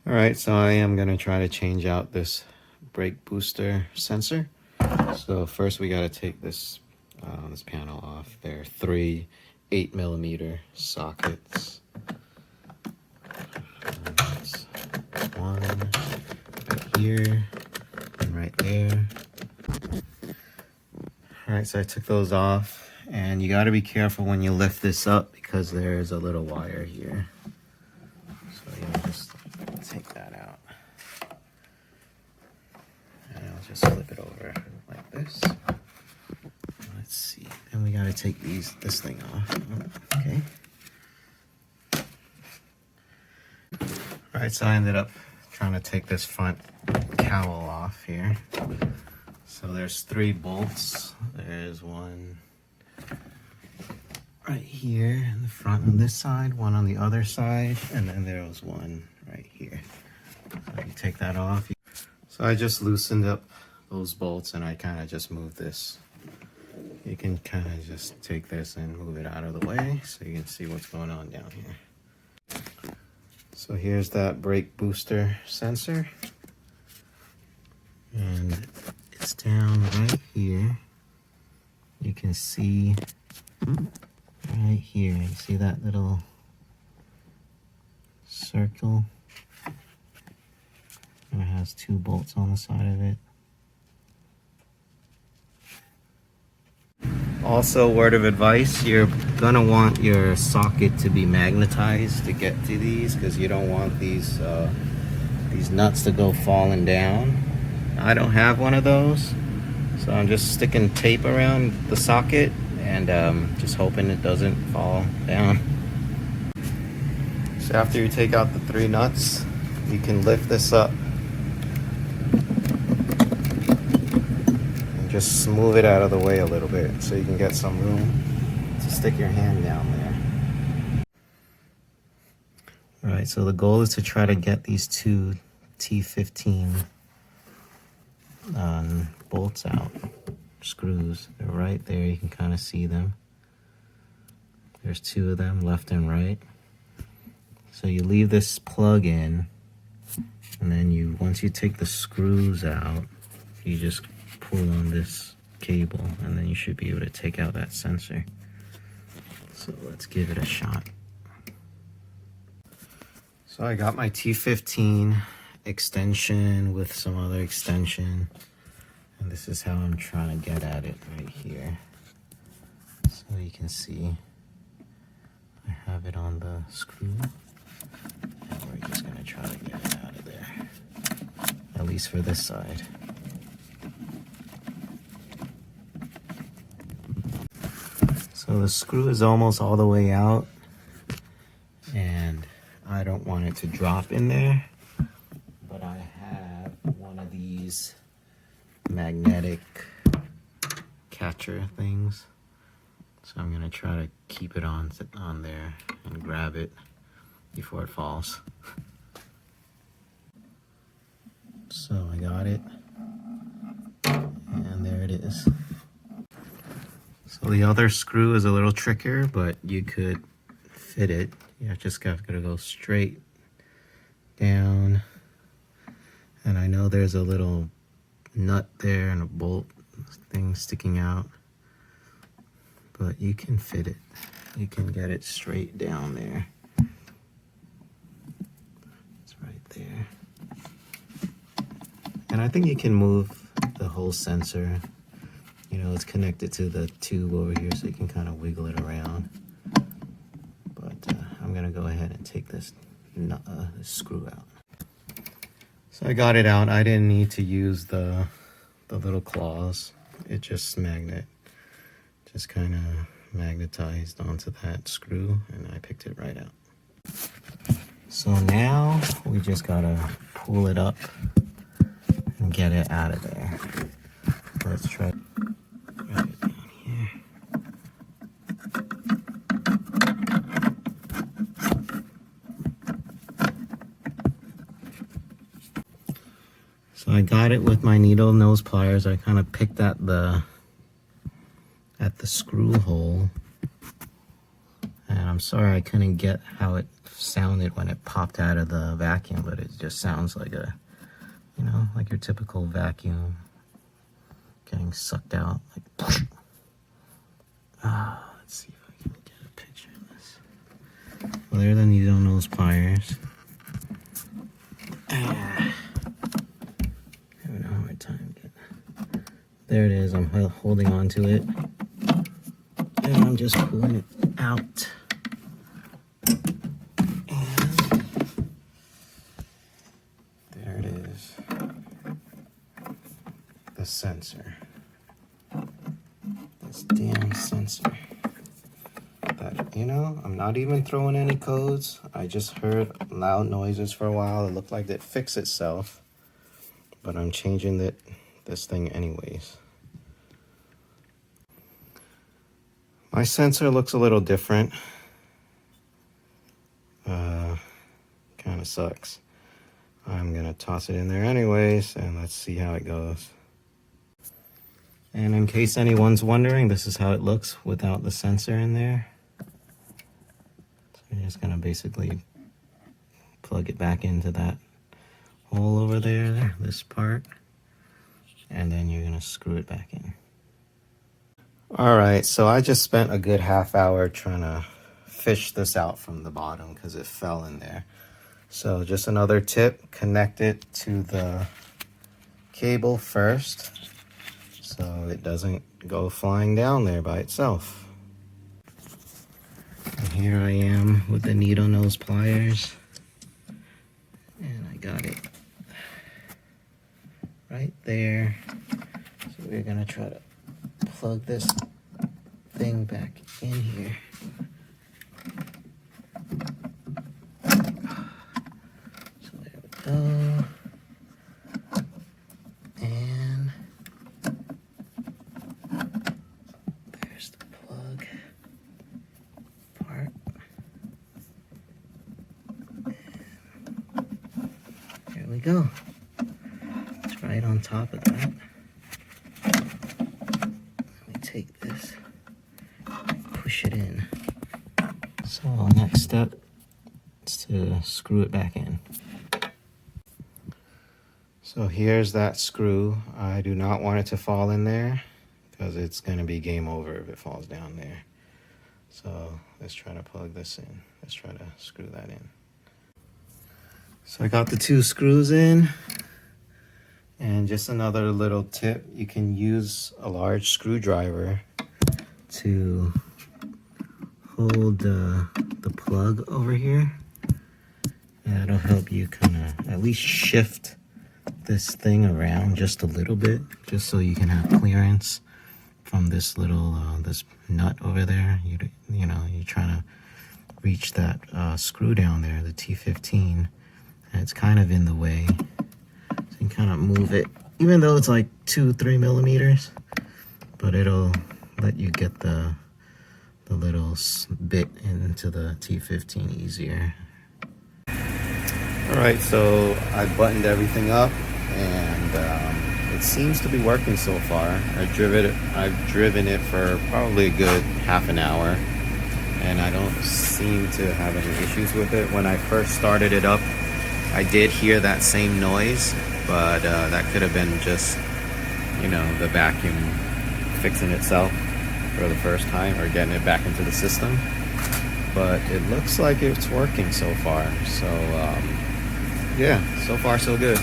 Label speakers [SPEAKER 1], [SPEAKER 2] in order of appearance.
[SPEAKER 1] Alright, so I am going to try to change out this brake booster sensor. So first we got to take this panel off. There are three 8mm sockets. That's one right here and right there. Alright, so I took those off, and you got to be careful when you lift this up because there is a little wire here. So you just take that out. And I'll just flip it over like this. Let's see. Then we gotta take this thing off. Okay. Alright, so I ended up trying to take this front cowl off here. So there's 3 bolts. There's one right here in the front on this side, one on the other side, and then there was one right here. So you take that off. So I just loosened up those bolts and I kind of just moved this. You can kind of just take this and move it out of the way so you can see what's going on down here. So here's that brake booster sensor. And it's down right here. You can see right here, you see that little circle? It has 2 bolts on the side of it. Also, word of advice, you're gonna want your socket to be magnetized to get to these, because you don't want these nuts to go falling down. I don't have one of those, so I'm just sticking tape around the socket and just hoping it doesn't fall down. So after you take out the 3 nuts, you can lift this up and just smooth it out of the way a little bit so you can get some room to stick your hand down there. Alright, so the goal is to try to get these 2 T15 bolts out, screws. They're right there, you can kind of see them. There's 2 of them, left and right. So you leave this plug in, and then once you take the screws out, you just pull on this cable, and then you should be able to take out that sensor. So let's give it a shot. So I got my T15 extension with some other extension, and this is how I'm trying to get at it right here. So you can see I have it on the screw, and we're just gonna try to get it out of there, at least for this side. So the screw is almost all the way out, and I don't want it to drop in there, but I have one of these magnetic catcher things, so I'm gonna try to keep it on there and grab it before it falls. So I got it, and there it is. So the other screw is a little trickier, but you could fit it. You just got to go straight down, and I know there's a little nut there and a bolt thing sticking out, but you can fit it. You can get it straight down there. It's right there. And I think you can move the whole sensor. You know, it's connected to the tube over here, so you can kind of wiggle it around. But I'm gonna go ahead and take this screw out. So I got it out. I didn't need to use the little claws. It just kind of magnetized onto that screw, and I picked it right out. So now we just gotta pull it up and get it out of there. Let's try it down here. So I got it with my needle nose pliers. I kind of picked at the screw hole, and I'm sorry I couldn't get how it sounded when it popped out of the vacuum, but it just sounds like a, you know, like your typical vacuum getting sucked out. Like, let's see if I can get a picture of this. Well, there are the needle nose pliers. Having a hard time getting. There it is. I'm holding on to it, and I'm just pulling it out. The sensor. This damn sensor. That, you know, I'm not even throwing any codes. I just heard loud noises for a while. It looked like it fixed itself, but I'm changing this thing anyways. My sensor looks a little different. Kind of sucks. I'm gonna toss it in there anyways, and let's see how it goes. And in case anyone's wondering, this is how it looks without the sensor in there. So you're just gonna basically plug it back into that hole over there, this part, and then you're gonna screw it back in. All right, so I just spent a good half hour trying to fish this out from the bottom because it fell in there. So just another tip, connect it to the cable first so it doesn't go flying down there by itself. And here I am with the needle nose pliers, and I got it right there. So we're gonna try to plug this thing back in here. So there we go. And there's the plug part. And there we go. It's right on top of that. Take this, push it in. So next step is to screw it back in. So here's that screw. I do not want it to fall in there because it's going to be game over if it falls down there. So let's try to plug this in. Let's try to screw that in. So I got the two screws in. And just another little tip, you can use a large screwdriver to hold the plug over here. And that'll help you kind of at least shift this thing around just a little bit, just so you can have clearance from this little, this nut over there. You know, you're trying to reach that screw down there, the T15, and it's kind of in the way. You kind of move it, even though it's like 2-3 millimeters, but it'll let you get the little bit into the T15 easier. All right, so I buttoned everything up, and it seems to be working so far. I've driven it for probably a good half an hour, and I don't seem to have any issues with it. When I first started it up, I did hear that same noise, but that could have been just, you know, the vacuum fixing itself for the first time or getting it back into the system. But it looks like it's working so far. So yeah, so far so good.